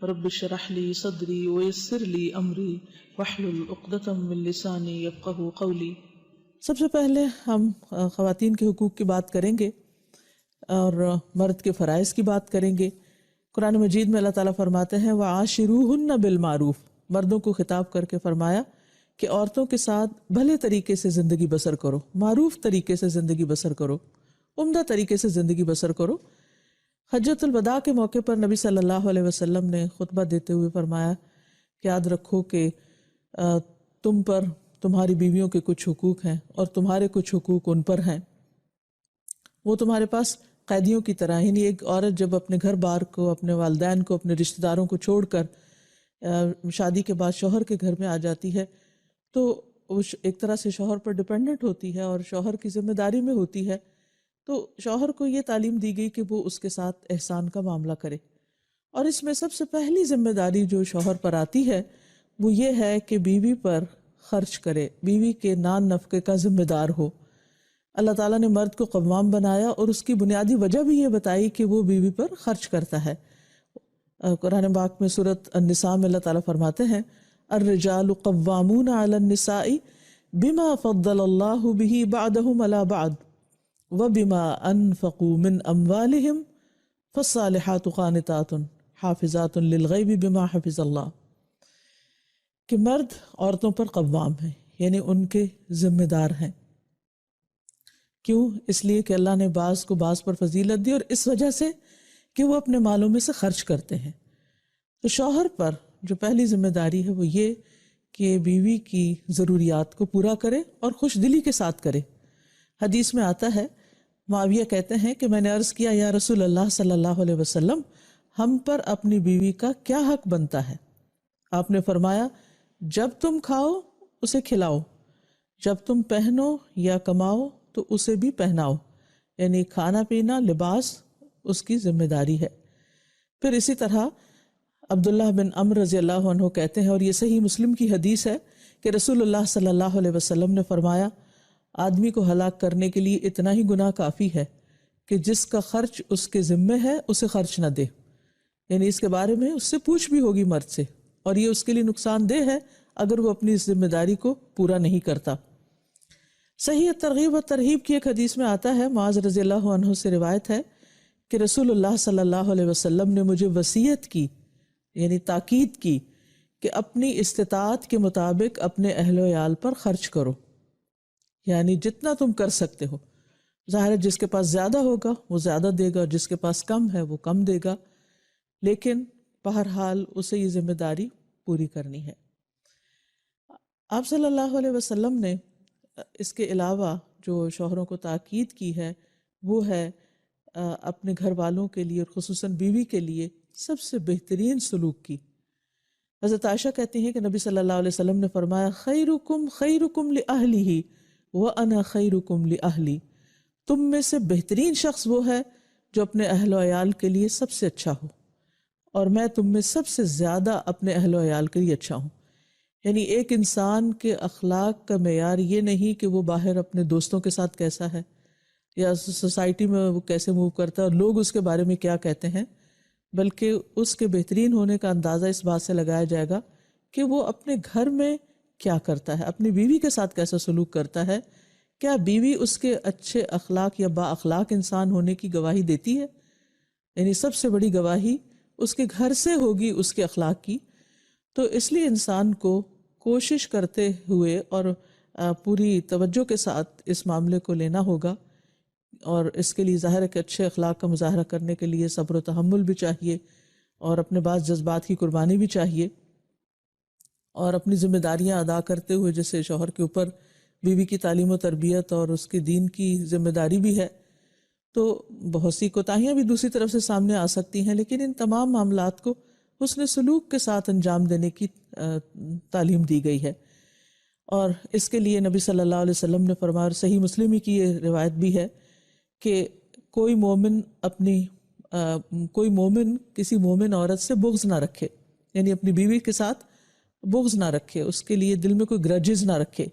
رب اشرح لي صدري ويسر لي امری واحلل عقدۃ من لسانی یفقهوا قولی۔ سب سے پہلے ہم خواتین کے حقوق کی بات کریں گے اور مرد کے فرائض کی بات کریں گے۔ قرآن مجید میں اللہ تعالیٰ فرماتے ہیں وَعَاشِرُوهُنَّ بِالْمَعْرُوفِ، مردوں کو خطاب کر کے فرمایا کہ عورتوں کے ساتھ بھلے طریقے سے زندگی بسر کرو، معروف طریقے سے زندگی بسر کرو، عمدہ طریقے سے زندگی بسر کرو۔ حجۃ الوداع کے موقع پر نبی صلی اللہ علیہ وسلم نے خطبہ دیتے ہوئے فرمایا کہ یاد رکھو کہ تم پر تمہاری بیویوں کے کچھ حقوق ہیں اور تمہارے کچھ حقوق ان پر ہیں۔ وہ تمہارے پاس قیدیوں کی طرح، یعنی ایک عورت جب اپنے گھر بار کو، اپنے والدین کو، اپنے رشتہ داروں کو چھوڑ کر شادی کے بعد شوہر کے گھر میں آ جاتی ہے تو وہ ایک طرح سے شوہر پر ڈیپینڈنٹ ہوتی ہے اور شوہر کی ذمہ داری میں ہوتی ہے۔ تو شوہر کو یہ تعلیم دی گئی کہ وہ اس کے ساتھ احسان کا معاملہ کرے، اور اس میں سب سے پہلی ذمہ داری جو شوہر پر آتی ہے وہ یہ ہے کہ بیوی پر خرچ کرے، بیوی کے نان نفقے کا ذمہ دار ہو۔ اللہ تعالیٰ نے مرد کو قوام بنایا اور اس کی بنیادی وجہ بھی یہ بتائی کہ وہ بیوی پر خرچ کرتا ہے۔ قرآن پاک میں سورۃ النساء میں اللہ تعالیٰ فرماتے ہیں الرجال قوامون علی النساء بما فضل اللہ بہ بعضهم علی بعض وبما انفقوا من اموالهم فالصالحات قانتات حافظات للغیب بما حفظ اللہ، کہ مرد عورتوں پر قوام ہیں، یعنی ان کے ذمہ دار ہیں۔ کیوں؟ اس لیے کہ اللہ نے بعض کو بعض پر فضیلت دی، اور اس وجہ سے کہ وہ اپنے مالوں میں سے خرچ کرتے ہیں۔ تو شوہر پر جو پہلی ذمہ داری ہے وہ یہ کہ بیوی کی ضروریات کو پورا کرے اور خوش دلی کے ساتھ کرے۔ حدیث میں آتا ہے، معاویہ کہتے ہیں کہ میں نے عرض کیا یا رسول اللہ صلی اللہ علیہ وسلم، ہم پر اپنی بیوی کا کیا حق بنتا ہے؟ آپ نے فرمایا جب تم کھاؤ اسے کھلاؤ، جب تم پہنو یا کماؤ تو اسے بھی پہناؤ، یعنی کھانا پینا لباس اس کی ذمہ داری ہے۔ پھر اسی طرح عبداللہ بن عمر رضی اللہ عنہ کہتے ہیں، اور یہ صحیح مسلم کی حدیث ہے، کہ رسول اللہ صلی اللہ علیہ وسلم نے فرمایا آدمی کو ہلاک کرنے کے لیے اتنا ہی گناہ کافی ہے کہ جس کا خرچ اس کے ذمہ ہے اسے خرچ نہ دے، یعنی اس کے بارے میں اس سے پوچھ بھی ہوگی مرد سے، اور یہ اس کے لیے نقصان دہ ہے اگر وہ اپنی اس ذمہ داری کو پورا نہیں کرتا۔ صحیح ترغیب و ترہیب کی ایک حدیث میں آتا ہے، معاذ رضی اللہ عنہ سے روایت ہے کہ رسول اللہ صلی اللہ علیہ وسلم نے مجھے وصیت کی، یعنی تاکید کی کہ اپنی استطاعت کے مطابق اپنے اہل و عیال پر خرچ کرو، یعنی جتنا تم کر سکتے ہو۔ ظاہر ہے جس کے پاس زیادہ ہوگا وہ زیادہ دے گا، جس کے پاس کم ہے وہ کم دے گا، لیکن بہرحال اسے یہ ذمہ داری پوری کرنی ہے۔ آپ صلی اللہ علیہ وسلم نے اس کے علاوہ جو شوہروں کو تاکید کی ہے وہ ہے اپنے گھر والوں کے لیے اور خصوصاً بیوی کے لیے سب سے بہترین سلوک کی۔ حضرت عائشہ کہتی ہیں کہ نبی صلی اللہ علیہ وسلم نے فرمایا خیرکم خیرکم لأہلہ وَأَنَا خَيْرُكُمْ لِأَهْلِي، تم میں سے بہترین شخص وہ ہے جو اپنے اہل و عیال کے لیے سب سے اچھا ہو، اور میں تم میں سب سے زیادہ اپنے اہل و عیال کے لیے اچھا ہوں۔ یعنی ایک انسان کے اخلاق کا معیار یہ نہیں کہ وہ باہر اپنے دوستوں کے ساتھ کیسا ہے یا سوسائٹی میں وہ کیسے موو کرتا ہے اور لوگ اس کے بارے میں کیا کہتے ہیں، بلکہ اس کے بہترین ہونے کا اندازہ اس بات سے لگایا جائے گا کہ وہ اپنے گھر میں کیا کرتا ہے، اپنی بیوی کے ساتھ کیسا سلوک کرتا ہے، کیا بیوی اس کے اچھے اخلاق یا با اخلاق انسان ہونے کی گواہی دیتی ہے؟ یعنی سب سے بڑی گواہی اس کے گھر سے ہوگی اس کے اخلاق کی۔ تو اس لیے انسان کو کوشش کرتے ہوئے اور پوری توجہ کے ساتھ اس معاملے کو لینا ہوگا، اور اس کے لیے ظاہر ہے کہ اچھے اخلاق کا مظاہرہ کرنے کے لیے صبر و تحمل بھی چاہیے، اور اپنے بعض جذبات کی قربانی بھی چاہیے، اور اپنی ذمہ داریاں ادا کرتے ہوئے جیسے شوہر کے اوپر بیوی کی تعلیم و تربیت اور اس کے دین کی ذمہ داری بھی ہے، تو بہت سی کوتاہیاں بھی دوسری طرف سے سامنے آ سکتی ہیں، لیکن ان تمام معاملات کو حسن سلوک کے ساتھ انجام دینے کی تعلیم دی گئی ہے۔ اور اس کے لیے نبی صلی اللہ علیہ وسلم نے فرمایا، اور صحیح مسلم کی یہ روایت بھی ہے کہ کوئی مومن کسی مومن عورت سے بغض نہ رکھے، یعنی اپنی بیوی کے ساتھ بغض نہ رکھے، اس کے لیے دل میں کوئی گرجز نہ رکھے۔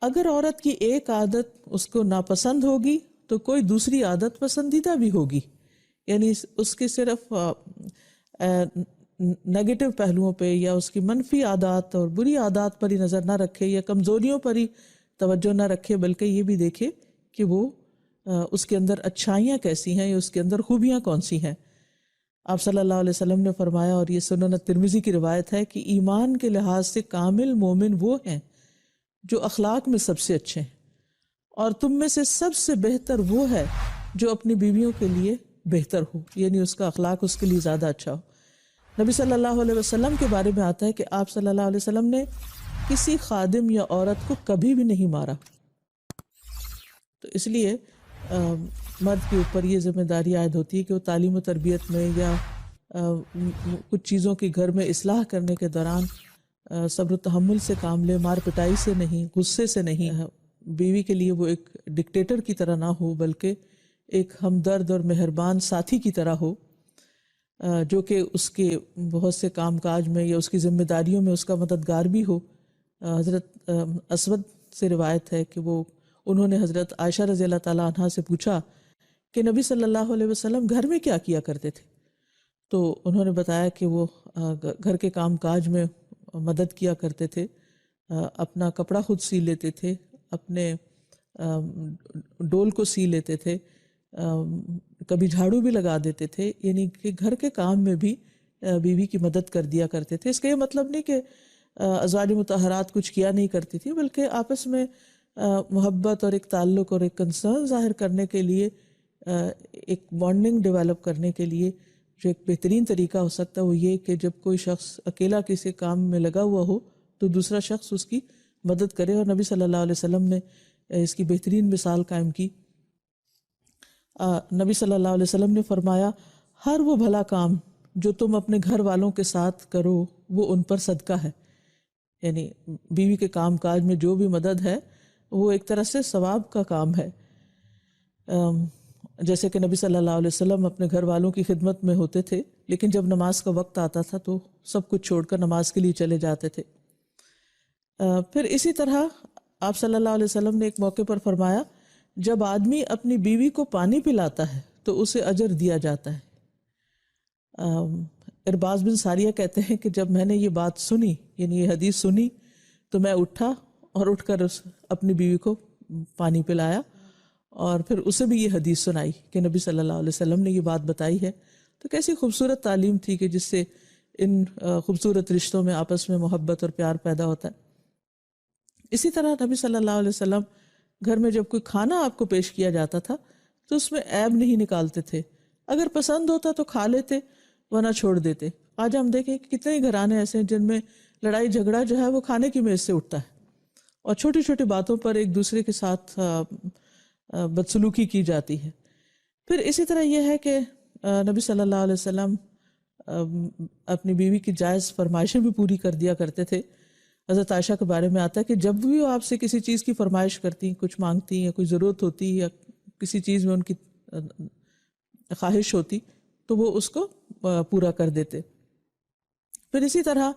اگر عورت کی ایک عادت اس کو ناپسند ہوگی تو کوئی دوسری عادت پسندیدہ بھی ہوگی، یعنی اس کے صرف نیگیٹو پہلوؤں پہ یا اس کی منفی عادات اور بری عادات پر ہی نظر نہ رکھے یا کمزوریوں پر ہی توجہ نہ رکھے، بلکہ یہ بھی دیکھے کہ وہ اس کے اندر اچھائیاں کیسی ہیں یا اس کے اندر خوبیاں کون سی ہیں۔ آپ صلی اللہ علیہ وسلم نے فرمایا، اور یہ سنن ترمذی کی روایت ہے، کہ ایمان کے لحاظ سے کامل مومن وہ ہیں جو اخلاق میں سب سے اچھے ہیں، اور تم میں سے سب سے بہتر وہ ہے جو اپنی بیویوں کے لیے بہتر ہو، یعنی اس کا اخلاق اس کے لیے زیادہ اچھا ہو۔ نبی صلی اللہ علیہ وسلم کے بارے میں آتا ہے کہ آپ صلی اللہ علیہ وسلم نے کسی خادم یا عورت کو کبھی بھی نہیں مارا۔ تو اس لیے مرد کے اوپر یہ ذمہ داری عائد ہوتی ہے کہ وہ تعلیم و تربیت میں یا کچھ چیزوں کی گھر میں اصلاح کرنے کے دوران صبر و تحمل سے کام لے، مار پٹائی سے نہیں، غصے سے نہیں۔ بیوی کے لیے وہ ایک ڈکٹیٹر کی طرح نہ ہو، بلکہ ایک ہمدرد اور مہربان ساتھی کی طرح ہو، جو کہ اس کے بہت سے کام کاج میں یا اس کی ذمہ داریوں میں اس کا مددگار بھی ہو۔ حضرت اسود سے روایت ہے کہ انہوں نے حضرت عائشہ رضی اللہ تعالیٰ عنہا سے پوچھا کہ نبی صلی اللہ علیہ وسلم گھر میں کیا کیا کرتے تھے؟ تو انہوں نے بتایا کہ وہ گھر کے کام کاج میں مدد کیا کرتے تھے، اپنا کپڑا خود سی لیتے تھے، اپنے ڈول کو سی لیتے تھے، کبھی جھاڑو بھی لگا دیتے تھے، یعنی کہ گھر کے کام میں بھی بیوی کی مدد کر دیا کرتے تھے۔ اس کا یہ مطلب نہیں کہ ازواج مطہرات کچھ کیا نہیں کرتی تھی، بلکہ آپس میں محبت اور ایک تعلق اور ایک کنسرن ظاہر کرنے کے لیے، ایک بانڈنگ ڈیولپ کرنے کے لیے جو ایک بہترین طریقہ ہو سکتا ہے وہ یہ کہ جب کوئی شخص اکیلا کسی کام میں لگا ہوا ہو تو دوسرا شخص اس کی مدد کرے، اور نبی صلی اللہ علیہ وسلم نے اس کی بہترین مثال قائم کی۔ نبی صلی اللہ علیہ وسلم نے فرمایا، ہر وہ بھلا کام جو تم اپنے گھر والوں کے ساتھ کرو وہ ان پر صدقہ ہے، یعنی بیوی کے کام کاج میں جو بھی مدد ہے وہ ایک طرح سے ثواب کا کام ہے۔ جیسے کہ نبی صلی اللہ علیہ وسلم اپنے گھر والوں کی خدمت میں ہوتے تھے، لیکن جب نماز کا وقت آتا تھا تو سب کچھ چھوڑ کر نماز کے لیے چلے جاتے تھے۔ پھر اسی طرح آپ صلی اللہ علیہ وسلم نے ایک موقع پر فرمایا، جب آدمی اپنی بیوی کو پانی پلاتا ہے تو اسے اجر دیا جاتا ہے۔ ارباز بن ساریہ کہتے ہیں کہ جب میں نے یہ بات سنی، یعنی یہ حدیث سنی، تو میں اٹھا اور اٹھ کر اپنی بیوی کو پانی پلایا، اور پھر اسے بھی یہ حدیث سنائی کہ نبی صلی اللہ علیہ وسلم نے یہ بات بتائی ہے۔ تو کیسی خوبصورت تعلیم تھی کہ جس سے ان خوبصورت رشتوں میں آپس میں محبت اور پیار پیدا ہوتا ہے۔ اسی طرح نبی صلی اللہ علیہ وسلم گھر میں جب کوئی کھانا آپ کو پیش کیا جاتا تھا تو اس میں عیب نہیں نکالتے تھے، اگر پسند ہوتا تو کھا لیتے ورنہ چھوڑ دیتے۔ آج ہم دیکھیں کہ کتنے ہی گھرانے ایسے ہیں جن میں لڑائی جھگڑا جو ہے وہ کھانے کی میز سے اٹھتا ہے، اور چھوٹی چھوٹی باتوں پر ایک دوسرے کے ساتھ بدسلوکی کی جاتی ہے۔ پھر اسی طرح یہ ہے کہ نبی صلی اللہ علیہ وسلم اپنی بیوی کی جائز فرمائشیں بھی پوری کر دیا کرتے تھے۔ حضرت عائشہ کے بارے میں آتا ہے کہ جب بھی وہ آپ سے کسی چیز کی فرمائش کرتی، کچھ مانگتی یا کوئی ضرورت ہوتی یا کسی چیز میں ان کی خواہش ہوتی تو وہ اس کو پورا کر دیتے۔ پھر اسی طرح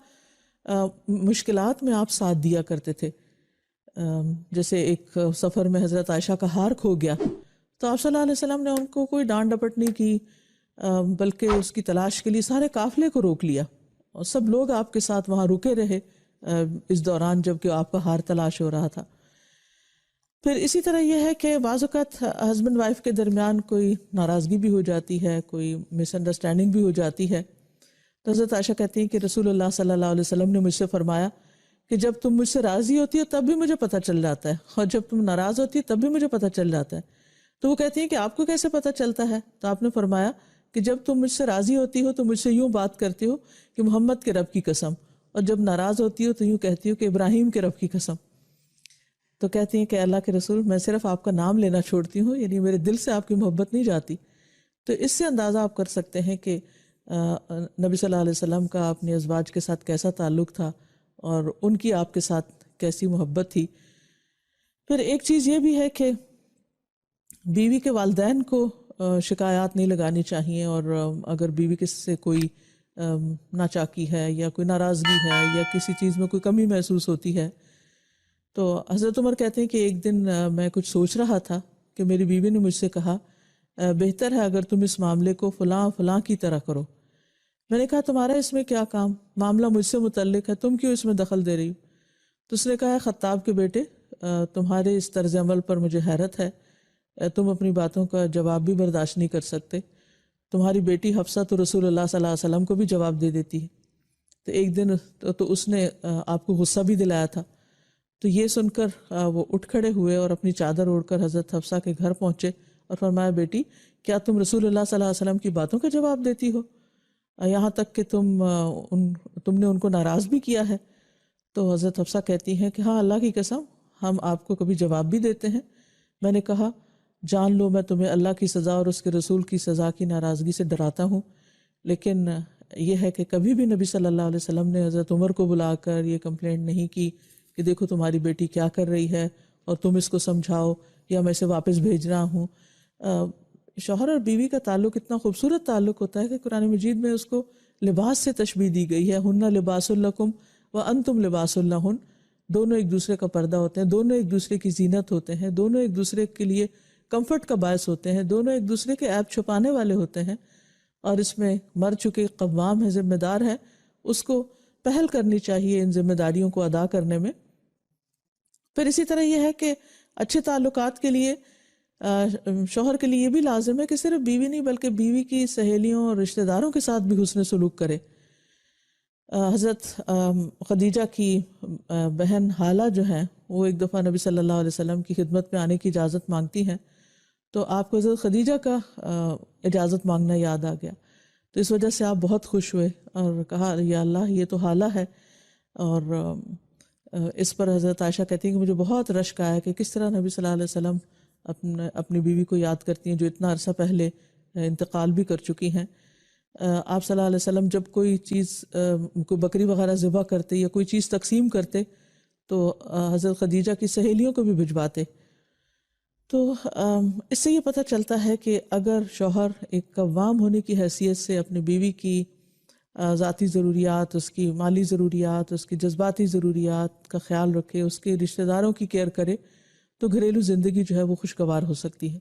مشکلات میں آپ ساتھ دیا کرتے تھے۔ جیسے ایک سفر میں حضرت عائشہ کا ہار کھو گیا تو آپ صلی اللہ علیہ وسلم نے ان کو کوئی ڈانٹ ڈپٹ نہیں کی، بلکہ اس کی تلاش کے لیے سارے قافلے کو روک لیا، اور سب لوگ آپ کے ساتھ وہاں رکے رہے اس دوران جب کہ آپ کا ہار تلاش ہو رہا تھا۔ پھر اسی طرح یہ ہے کہ بعض اوقات ہسبینڈ وائف کے درمیان کوئی ناراضگی بھی ہو جاتی ہے، کوئی مس انڈرسٹینڈنگ بھی ہو جاتی ہے، تو حضرت عائشہ کہتی ہیں کہ رسول اللہ صلی اللہ علیہ وسلم نے مجھ سے فرمایا کہ جب تم مجھ سے راضی ہوتی ہو تب بھی مجھے پتہ چل جاتا ہے، اور جب تم ناراض ہوتی ہے تب بھی مجھے پتہ چل جاتا ہے۔ تو وہ کہتی ہیں کہ آپ کو کیسے پتہ چلتا ہے؟ تو آپ نے فرمایا کہ جب تم مجھ سے راضی ہوتی ہو تو مجھ سے یوں بات کرتی ہو کہ محمد کے رب کی قسم، اور جب ناراض ہوتی ہو تو یوں کہتی ہو کہ ابراہیم کے رب کی قسم۔ تو کہتی ہیں کہ اللہ کے رسول، میں صرف آپ کا نام لینا چھوڑتی ہوں، یعنی میرے دل سے آپ کی محبت نہیں جاتی۔ تو اس سے اندازہ آپ کر سکتے ہیں کہ نبی صلی اللہ علیہ وسلم کا اپنے ازواج کے ساتھ کیسا تعلق تھا اور ان کی آپ کے ساتھ کیسی محبت تھی۔ پھر ایک چیز یہ بھی ہے کہ بیوی کے والدین کو شکایات نہیں لگانی چاہیے، اور اگر بیوی کے سے کوئی ناچاکی ہے یا کوئی ناراضگی ہے یا کسی چیز میں کوئی کمی محسوس ہوتی ہے، تو حضرت عمر کہتے ہیں کہ ایک دن میں کچھ سوچ رہا تھا کہ میری بیوی نے مجھ سے کہا، بہتر ہے اگر تم اس معاملے کو فلاں فلاں کی طرح کرو۔ میں نے کہا تمہارا اس میں کیا کام، معاملہ مجھ سے متعلق ہے، تم کیوں اس میں دخل دے رہی ہو؟ تو اس نے کہا خطاب کے بیٹے تمہارے اس طرز عمل پر مجھے حیرت ہے، تم اپنی باتوں کا جواب بھی برداشت نہیں کر سکتے، تمہاری بیٹی حفصہ تو رسول اللہ صلی اللہ علیہ وسلم کو بھی جواب دے دیتی ہے۔ تو ایک دن تو اس نے آپ کو غصہ بھی دلایا تھا۔ تو یہ سن کر وہ اٹھ کھڑے ہوئے اور اپنی چادر اوڑھ کر حضرت حفصہ کے گھر پہنچے اور فرمایا بیٹی کیا تم رسول اللہ صلی اللہ علیہ وسلم کی باتوں کا جواب دیتی ہو، یہاں تک کہ تم نے ان کو ناراض بھی کیا ہے؟ تو حضرت حفصہ کہتی ہیں کہ ہاں اللہ کی قسم ہم آپ کو کبھی جواب بھی دیتے ہیں۔ میں نے کہا جان لو میں تمہیں اللہ کی سزا اور اس کے رسول کی سزا کی ناراضگی سے ڈراتا ہوں، لیکن یہ ہے کہ کبھی بھی نبی صلی اللہ علیہ وسلم نے حضرت عمر کو بلا کر یہ کمپلینٹ نہیں کی کہ دیکھو تمہاری بیٹی کیا کر رہی ہے اور تم اس کو سمجھاؤ یا میں اسے واپس بھیج رہا ہوں۔ شوہر اور بیوی کا تعلق اتنا خوبصورت تعلق ہوتا ہے کہ قرآن مجید میں اس کو لباس سے تشبیہ دی گئی ہے، ہن لباس لکم وانتم لباس لہن، دونوں ایک دوسرے کا پردہ ہوتے ہیں، دونوں ایک دوسرے کی زینت ہوتے ہیں، دونوں ایک دوسرے کے لیے کمفرٹ کا باعث ہوتے ہیں، دونوں ایک دوسرے کے عیب چھپانے والے ہوتے ہیں۔ اور اس میں مرد چونکہ قوام ہے، ذمہ دار ہے، اس کو پہل کرنی چاہیے ان ذمہ داریوں کو ادا کرنے میں۔ پھر اسی طرح یہ ہے کہ اچھے تعلقات کے لیے شوہر کے لیے یہ بھی لازم ہے کہ صرف بیوی نہیں بلکہ بیوی کی سہیلیوں اور رشتہ داروں کے ساتھ بھی حسن سلوک کرے۔ حضرت خدیجہ کی بہن حالہ جو ہیں وہ ایک دفعہ نبی صلی اللہ علیہ وسلم کی خدمت میں آنے کی اجازت مانگتی ہیں، تو آپ کو حضرت خدیجہ کا اجازت مانگنا یاد آ گیا، تو اس وجہ سے آپ بہت خوش ہوئے اور کہا یا اللہ یہ تو حالہ ہے۔ اور اس پر حضرت عائشہ کہتی ہیں کہ مجھے بہت رشک آیا کہ کس طرح نبی صلی اللہ علیہ وسلم اپنی بیوی کو یاد کرتی ہیں جو اتنا عرصہ پہلے انتقال بھی کر چکی ہیں۔ آپ صلی اللہ علیہ وسلم جب کوئی چیز کوئی بکری وغیرہ ذبح کرتے یا کوئی چیز تقسیم کرتے تو حضرت خدیجہ کی سہیلیوں کو بھی بھجواتے۔ تو اس سے یہ پتہ چلتا ہے کہ اگر شوہر ایک قوام ہونے کی حیثیت سے اپنی بیوی کی ذاتی ضروریات، اس کی مالی ضروریات، اس کی جذباتی ضروریات کا خیال رکھے، اس کے رشتہ داروں کی کیئر کرے، تو گھریلو زندگی جو ہے وہ خوشگوار ہو سکتی ہے۔